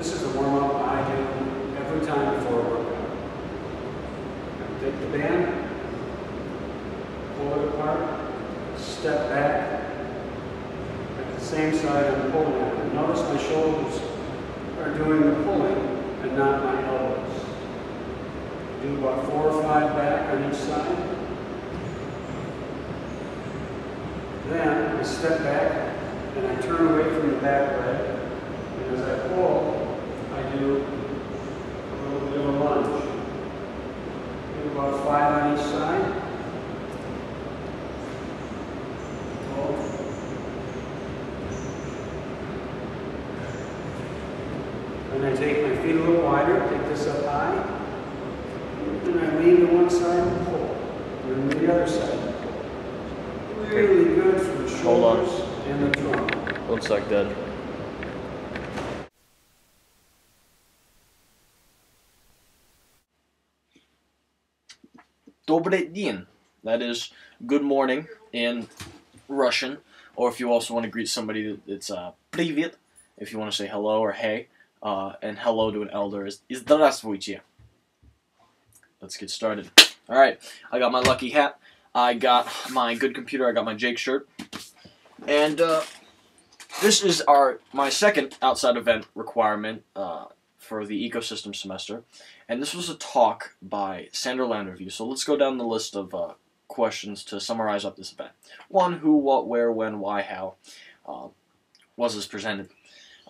This is a warm-up I do every time before a workout. Take the band, pull it apart, step back. At the same side I'm pulling at it. Notice my shoulders are doing the pulling and not my elbows. Do about 4 or 5 back on each side. Then I step back and I turn away from the back leg. And as I pull, I do a little bit of a lunge. Do about 5 on each side. Pull. Then I take my feet a little wider, take this up high. Then I lean to one side and pull. And then the other side and pull. Really good for the shoulders and the trunk. One sec, Dad. Добрый день. That is good morning in Russian. Or if you also want to greet somebody, it's привет. If you want to say hello or hey. And hello to an elder is здравствуйте. Let's get started. Alright, I got my lucky hat. I got my good computer. I got my Jake shirt. And this is my second outside event requirement for the ecosystem semester. And this was a talk by Sandra Landerview. So let's go down the list of questions to summarize up this event. 1, who, what, where, when, why, how was this presented?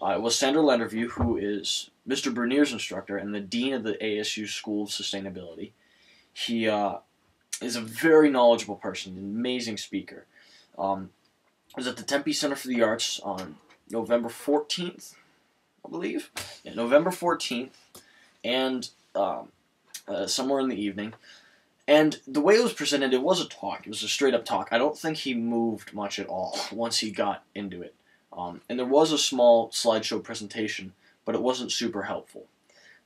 It was Sandra Landerview, who is Mr. Bernier's instructor and the dean of the ASU School of Sustainability. He is a very knowledgeable person, an amazing speaker. I was at the Tempe Center for the Arts on November 14th, I believe. Yeah, November 14th, and somewhere in the evening. And the way it was presented, it was a talk. It was a straight-up talk. I don't think he moved much at all once he got into it. And there was a small slideshow presentation, but it wasn't super helpful.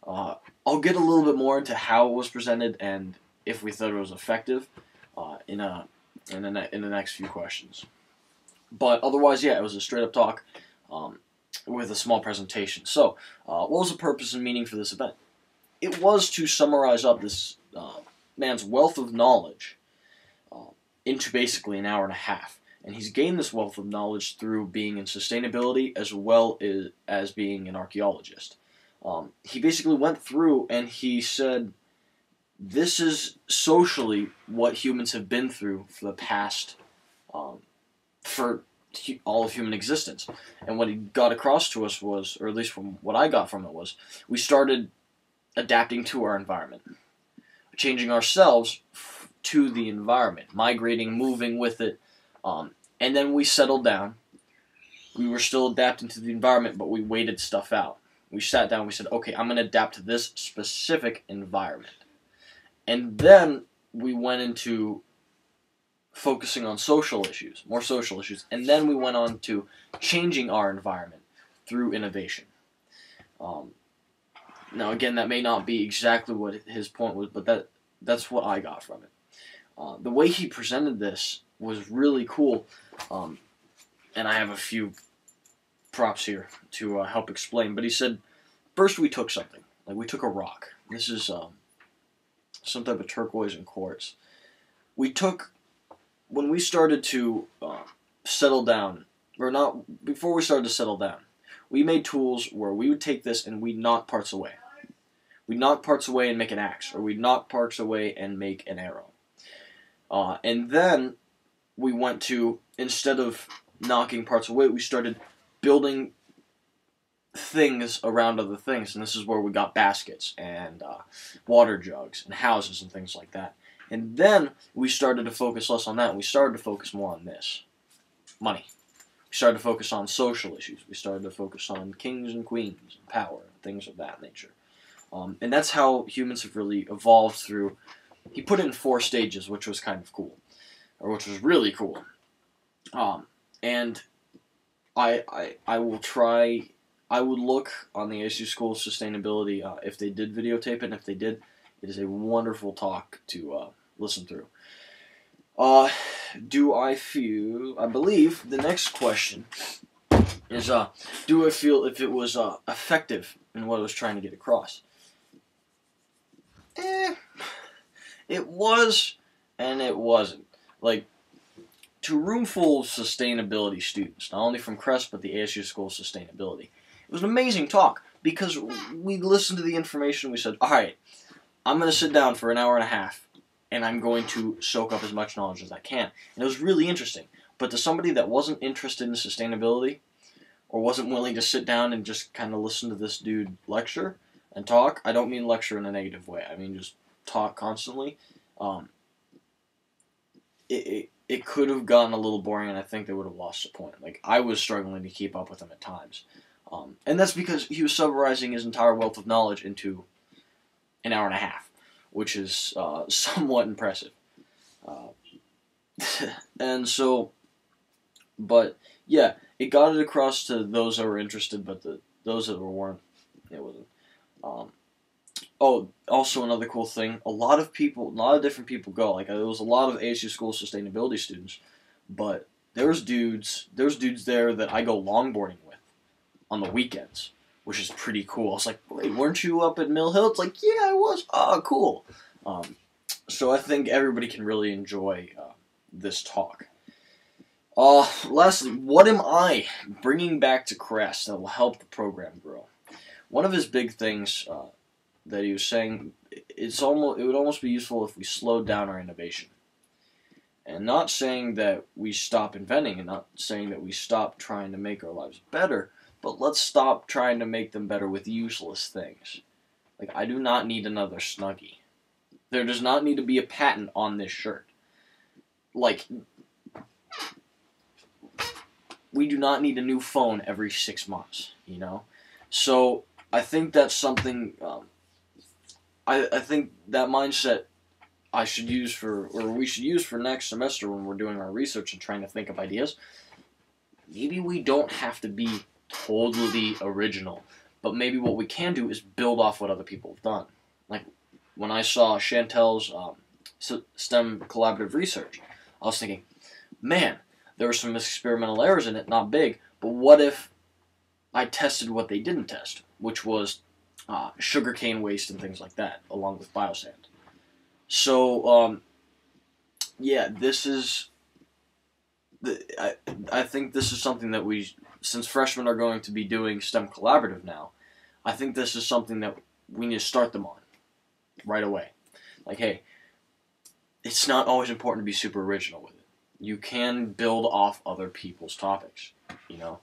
I'll get a little bit more into how it was presented and if we thought it was effective in the next few questions. But otherwise, yeah, it was a straight-up talk with a small presentation. So, what was the purpose and meaning for this event? It was to summarize up this man's wealth of knowledge into basically an hour and a half. And he's gained this wealth of knowledge through being in sustainability as well as being an archaeologist. He basically went through and he said, this is socially what humans have been through for the past, for all of human existence. And what he got across to us was, or at least from what I got from it was, we started adapting to our environment, changing ourselves to the environment, migrating, moving with it, and then we settled down. We were still adapting to the environment, but we waited stuff out. We sat down, we said, okay, I'm going to adapt to this specific environment. And then we went into focusing on social issues, more social issues, and then we went on to changing our environment through innovation. Now, again, that may not be exactly what his point was, but that's what I got from it. The way he presented this was really cool, and I have a few props here to help explain. But he said, first we took something, like we took a rock. This is some type of turquoise and quartz. When we started to settle down, or not, before we started to settle down, we made tools where we would take this and we'd knock parts away. We'd knock parts away and make an axe, or we'd knock parts away and make an arrow. And then we went to, instead of knocking parts away, we started building things around other things, and this is where we got baskets and water jugs and houses and things like that. And then we started to focus less on that, and we started to focus more on this. Money. We started to focus on social issues. We started to focus on kings and queens and power and things of that nature. And that's how humans have really evolved through. He put it in 4 stages, which was kind of cool, or which was really cool. And I will try. I would look on the ASU School of Sustainability if they did videotape it, and if they did, it is a wonderful talk to listen through. I believe the next question is do I feel if it was effective in what I was trying to get across? It was, and it wasn't. Like, to a room full of sustainability students, not only from Crest, but the ASU School of Sustainability, it was an amazing talk, because we listened to the information, we said, alright, I'm going to sit down for an hour and a half, and I'm going to soak up as much knowledge as I can. And it was really interesting. But to somebody that wasn't interested in sustainability, or wasn't willing to sit down and just kind of listen to this dude lecture and talk, I don't mean lecture in a negative way, I mean just talk constantly, it could have gotten a little boring, and I think they would have lost the point. Like, I was struggling to keep up with him at times. And that's because he was summarizing his entire wealth of knowledge into an hour and a half, which is somewhat impressive. And so, but yeah, it got it across to those that were interested, but those that weren't, it wasn't. Oh, also another cool thing, a lot of different people go. Like, there was a lot of ASU School sustainability students, but there's dudes there that I go longboarding with on the weekends, which is pretty cool. I was like, wait, weren't you up at Mill Hill? It's like, yeah, I was. Oh, cool. So I think everybody can really enjoy this talk. Lastly, what am I bringing back to Crest that will help the program grow? One of his big things that he was saying, it would almost be useful if we slowed down our innovation. And not saying that we stop inventing, and not saying that we stop trying to make our lives better, but let's stop trying to make them better with useless things. Like, I do not need another Snuggie. There does not need to be a patent on this shirt. Like, we do not need a new phone every 6 months, you know? So, I think that's something, I think that mindset we should use for next semester when we're doing our research and trying to think of ideas. Maybe we don't have to be totally original, but maybe what we can do is build off what other people have done. Like, when I saw Chantel's STEM collaborative research, I was thinking, man, there were some experimental errors in it, not big, but what if I tested what they didn't test, which was sugarcane waste and things like that, along with biosand. So, yeah, I think this is something that since freshmen are going to be doing STEM collaborative now, I think this is something that we need to start them on right away. Like, hey, it's not always important to be super original with it. You can build off other people's topics, you know?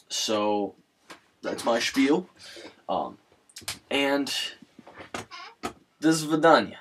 So, that's my spiel. And this is Vidania.